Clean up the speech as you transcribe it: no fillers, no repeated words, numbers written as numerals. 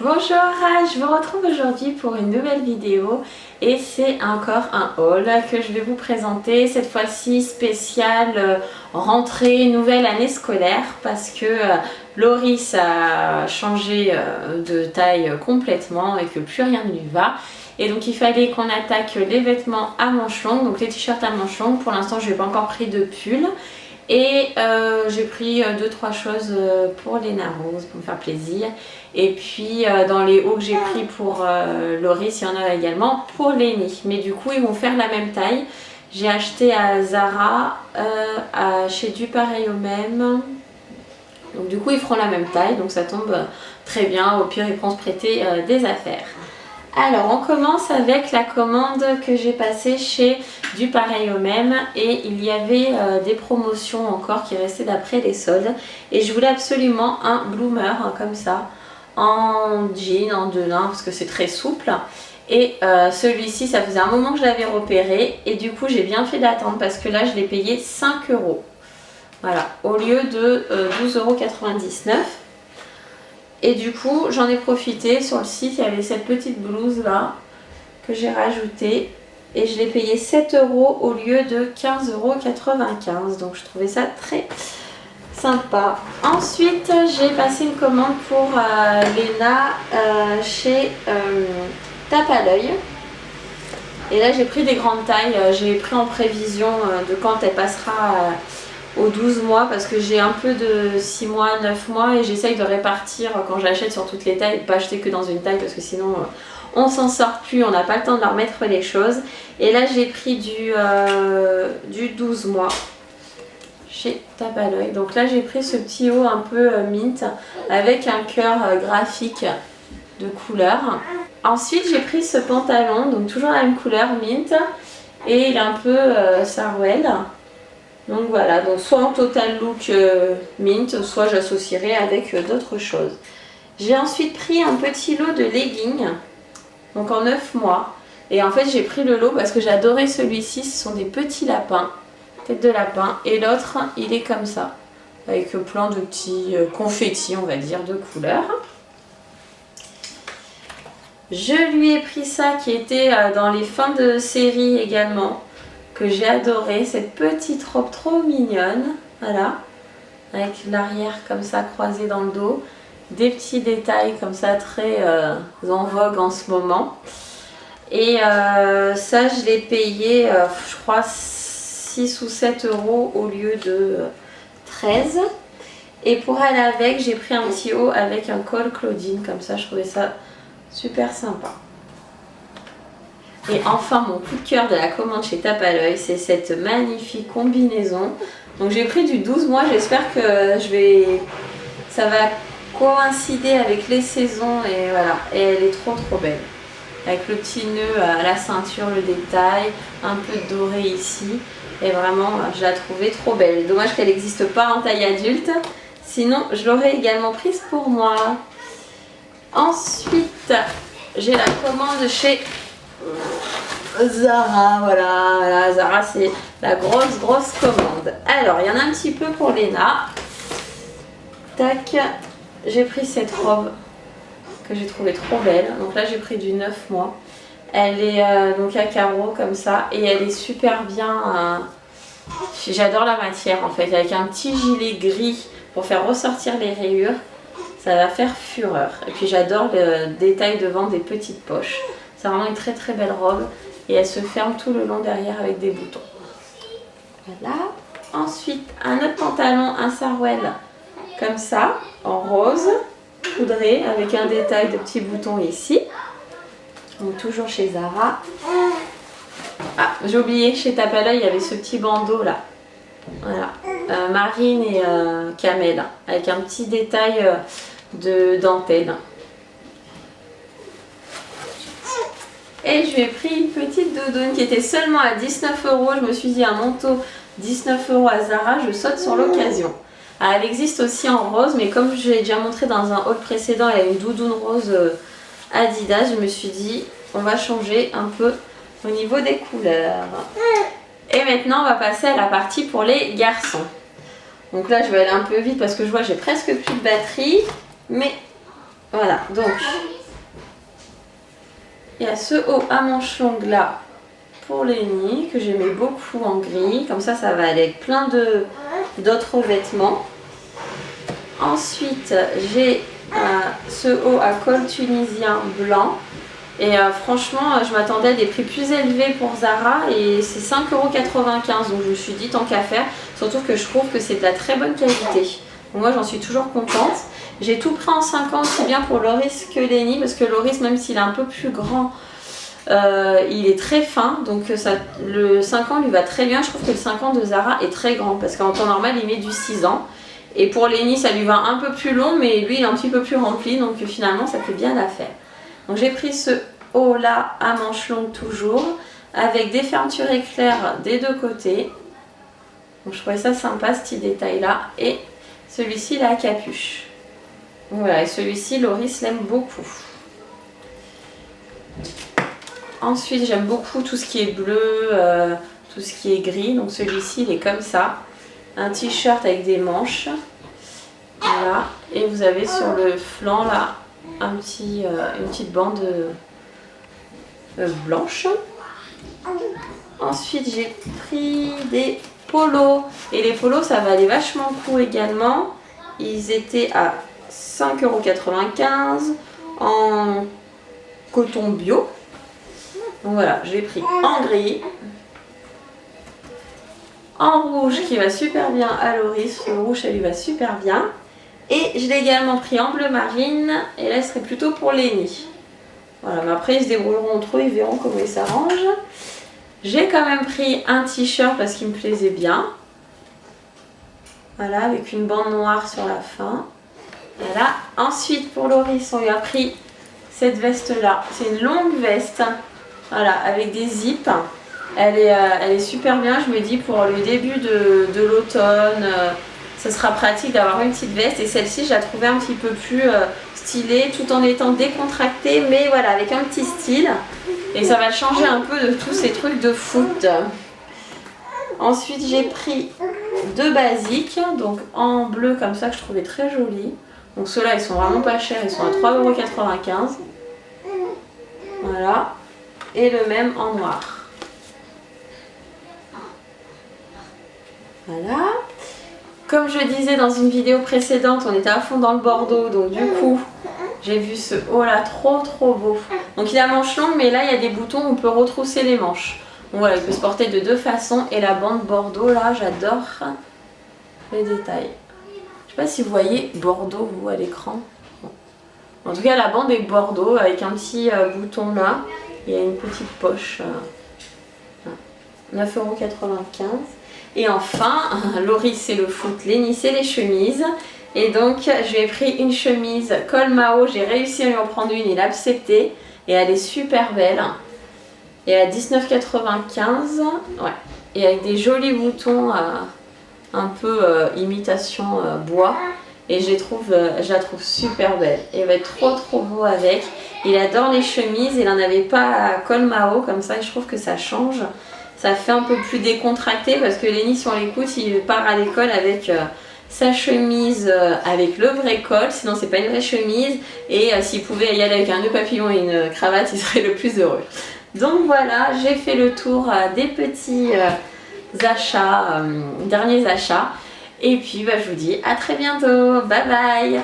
Bonjour, je vous retrouve aujourd'hui pour une nouvelle vidéo et c'est encore un haul que je vais vous présenter, cette fois-ci spécial rentrée, nouvelle année scolaire parce que Loris a changé de taille complètement et que plus rien ne lui va. Et donc il fallait qu'on attaque les vêtements à manches longues, donc les t-shirts à manches longues. Pour l'instant je n'ai pas encore pris de pull. Et j'ai pris 2-3 choses pour Léna Rose, pour me faire plaisir. Et puis dans les hauts que j'ai pris pour Loris, il y en a également pour Léni. Mais du coup, ils vont faire la même taille. J'ai acheté à Zara, chez Du Pareil au Même. Donc du coup, ils feront la même taille, donc ça tombe très bien. Au pire, ils pourront se prêter des affaires. Alors on commence avec la commande que j'ai passée chez Du Pareil au Même et il y avait des promotions encore qui restaient d'après les soldes et je voulais absolument un bloomer comme ça en jean, en delin parce que c'est très souple et celui-ci ça faisait un moment que je l'avais repéré et du coup j'ai bien fait d'attendre parce que là je l'ai payé 5 €, voilà, au lieu de 12,99 €. Et du coup, j'en ai profité. Sur le site, il y avait cette petite blouse là que j'ai rajoutée. Et je l'ai payé 7 € au lieu de 15,95 €. Donc je trouvais ça très sympa. Ensuite, j'ai passé une commande pour Léna chez Tape à l'œil. Et là, j'ai pris des grandes tailles. J'ai pris en prévision de quand elle passera aux 12 mois parce que j'ai un peu de 6 mois, 9 mois et j'essaye de répartir quand j'achète sur toutes les tailles et pas acheter que dans une taille parce que sinon on s'en sort plus, on n'a pas le temps de leur mettre les choses. Et là j'ai pris du 12 mois chez Tape à l'œil. Donc là j'ai pris ce petit haut un peu mint avec un cœur graphique de couleur. Ensuite j'ai pris ce pantalon, donc toujours la même couleur mint et il est un peu sarouel. Donc voilà, donc soit en total look mint, soit j'associerai avec d'autres choses. J'ai ensuite pris un petit lot de leggings, donc en 9 mois. Et en fait j'ai pris le lot parce que j'adorais celui-ci, ce sont des petits lapins, tête de lapin. Et l'autre il est comme ça, avec plein de petits confettis on va dire de couleurs. Je lui ai pris ça qui était dans les fins de série également, que j'ai adoré, cette petite robe trop mignonne, voilà, avec l'arrière comme ça croisé dans le dos, des petits détails comme ça très en vogue en ce moment. Et ça je l'ai payé je crois 6 ou 7 € au lieu de 13. Et pour aller avec, j'ai pris un petit haut avec un col Claudine, comme ça je trouvais ça super sympa. Et enfin mon coup de cœur de la commande chez Tape à l'œil, c'est cette magnifique combinaison. Donc j'ai pris du 12 mois, j'espère que ça va coïncider avec les saisons et voilà. Et elle est trop belle. Avec le petit nœud à la ceinture, le détail, un peu de doré ici. Et vraiment, je la trouvais trop belle. Dommage qu'elle n'existe pas en taille adulte. Sinon, je l'aurais également prise pour moi. Ensuite, j'ai la commande chez Zara, voilà, Zara c'est la grosse commande. Alors il y en a un petit peu pour Léna. Tac, j'ai pris cette robe que j'ai trouvée trop belle. Donc là j'ai pris du 9 mois. Elle est donc à carreaux comme ça et elle est super bien. J'adore la matière en fait, avec un petit gilet gris pour faire ressortir les rayures. Ça va faire fureur. Et puis j'adore le détail devant des petites poches. C'est vraiment une très belle robe et elle se ferme tout le long derrière avec des boutons. Voilà. Ensuite, un autre pantalon, un sarouel comme ça, en rose, poudré, avec un détail de petits boutons ici. Donc toujours chez Zara. Ah, j'ai oublié, chez Tape à l'œil, il y avait ce petit bandeau là. Voilà. Marine et Camel, avec un petit détail de dentelle. Et je lui ai pris une petite doudoune qui était seulement à 19 €. Je me suis dit un manteau 19 € à Zara, je saute sur l'occasion. Elle existe aussi en rose, mais comme je l'ai déjà montré dans un haul précédent, elle a une doudoune rose Adidas. Je me suis dit on va changer un peu au niveau des couleurs. Et maintenant on va passer à la partie pour les garçons. Donc là je vais aller un peu vite parce que je vois j'ai presque plus de batterie. Mais Voilà, donc il y a ce haut à manches longues là pour Lénie que j'aimais beaucoup en gris. Comme ça va aller avec plein d'autres vêtements. Ensuite, j'ai ce haut à col tunisien blanc. Et franchement, je m'attendais à des prix plus élevés pour Zara et c'est 5,95 €. Donc je me suis dit tant qu'à faire, surtout que je trouve que c'est de la très bonne qualité. Donc moi j'en suis toujours contente. J'ai tout pris en 5 ans aussi bien pour Loris que Lénie parce que Loris, même s'il est un peu plus grand, il est très fin. Donc le 5 ans lui va très bien. Je trouve que le 5 ans de Zara est très grand parce qu'en temps normal il met du 6 ans. Et pour Lénie ça lui va un peu plus long mais lui il est un petit peu plus rempli. Donc finalement ça fait bien l'affaire. Donc j'ai pris ce haut là à manches longues toujours avec des fermetures éclairs des deux côtés. Donc je trouvais ça sympa ce petit détail là. Et celui-ci il a capuche. Donc voilà, et celui-ci Loris l'aime beaucoup. Ensuite j'aime beaucoup tout ce qui est bleu, tout ce qui est gris. Donc celui-ci il est comme ça. Un t-shirt avec des manches. Voilà. Et vous avez sur le flanc là une petite bande blanche. Ensuite j'ai pris des polos. Et les polos ça va aller vachement court également. Ils étaient à 5,95 € en coton bio. Donc voilà, je l'ai pris en gris. En rouge qui va super bien à Loris. Le rouge ça lui va super bien. Et je l'ai également pris en bleu marine. Et là, ce serait plutôt pour Lénie. Voilà, mais après, ils se débrouilleront entre eux. Ils verront comment ils s'arrangent. J'ai quand même pris un t-shirt parce qu'il me plaisait bien. Voilà, avec une bande noire sur la fin. Voilà. Ensuite, pour Loris, on lui a pris cette veste-là. C'est une longue veste. Voilà, avec des zips. Elle est super bien, je me dis, pour le début de l'automne. Ce sera pratique d'avoir une petite veste et celle-ci je la trouvais un petit peu plus stylée tout en étant décontractée mais voilà avec un petit style et ça va changer un peu de tous ces trucs de foot. Ensuite j'ai pris deux basiques donc en bleu comme ça que je trouvais très jolis. Donc ceux-là ils sont vraiment pas chers, ils sont à 3,95 €. Voilà, et le même en noir. Voilà. Comme je disais dans une vidéo précédente, on était à fond dans le bordeaux, donc du coup, j'ai vu ce haut là trop beau. Donc il a manches longues, mais là il y a des boutons où on peut retrousser les manches. Donc voilà, il peut se porter de deux façons. Et la bande bordeaux là, j'adore les détails. Je sais pas si vous voyez bordeaux vous à l'écran. Bon. En tout cas, la bande est bordeaux avec un petit bouton là. Il y a une petite poche. 9,95 €. Et enfin, Loris c'est le foot, Lénie c'est les chemises. Et donc je lui ai pris une chemise col Mao, j'ai réussi à lui en prendre une, il a accepté. Et elle est super belle. Et elle a 19,95 €. Ouais. Et avec des jolis boutons un peu imitation bois. Et je la trouve super belle. Et elle va être trop beau avec. Il adore les chemises, il n'en avait pas à col Mao comme ça et je trouve que ça change. Ça fait un peu plus décontracté parce que Lénie, si on l'écoute, il part à l'école avec sa chemise avec le vrai col, sinon c'est pas une vraie chemise. Et s'il pouvait y aller avec un nœud papillon et une cravate, il serait le plus heureux. Donc voilà, j'ai fait le tour des petits achats, derniers achats. Et puis je vous dis à très bientôt, bye bye!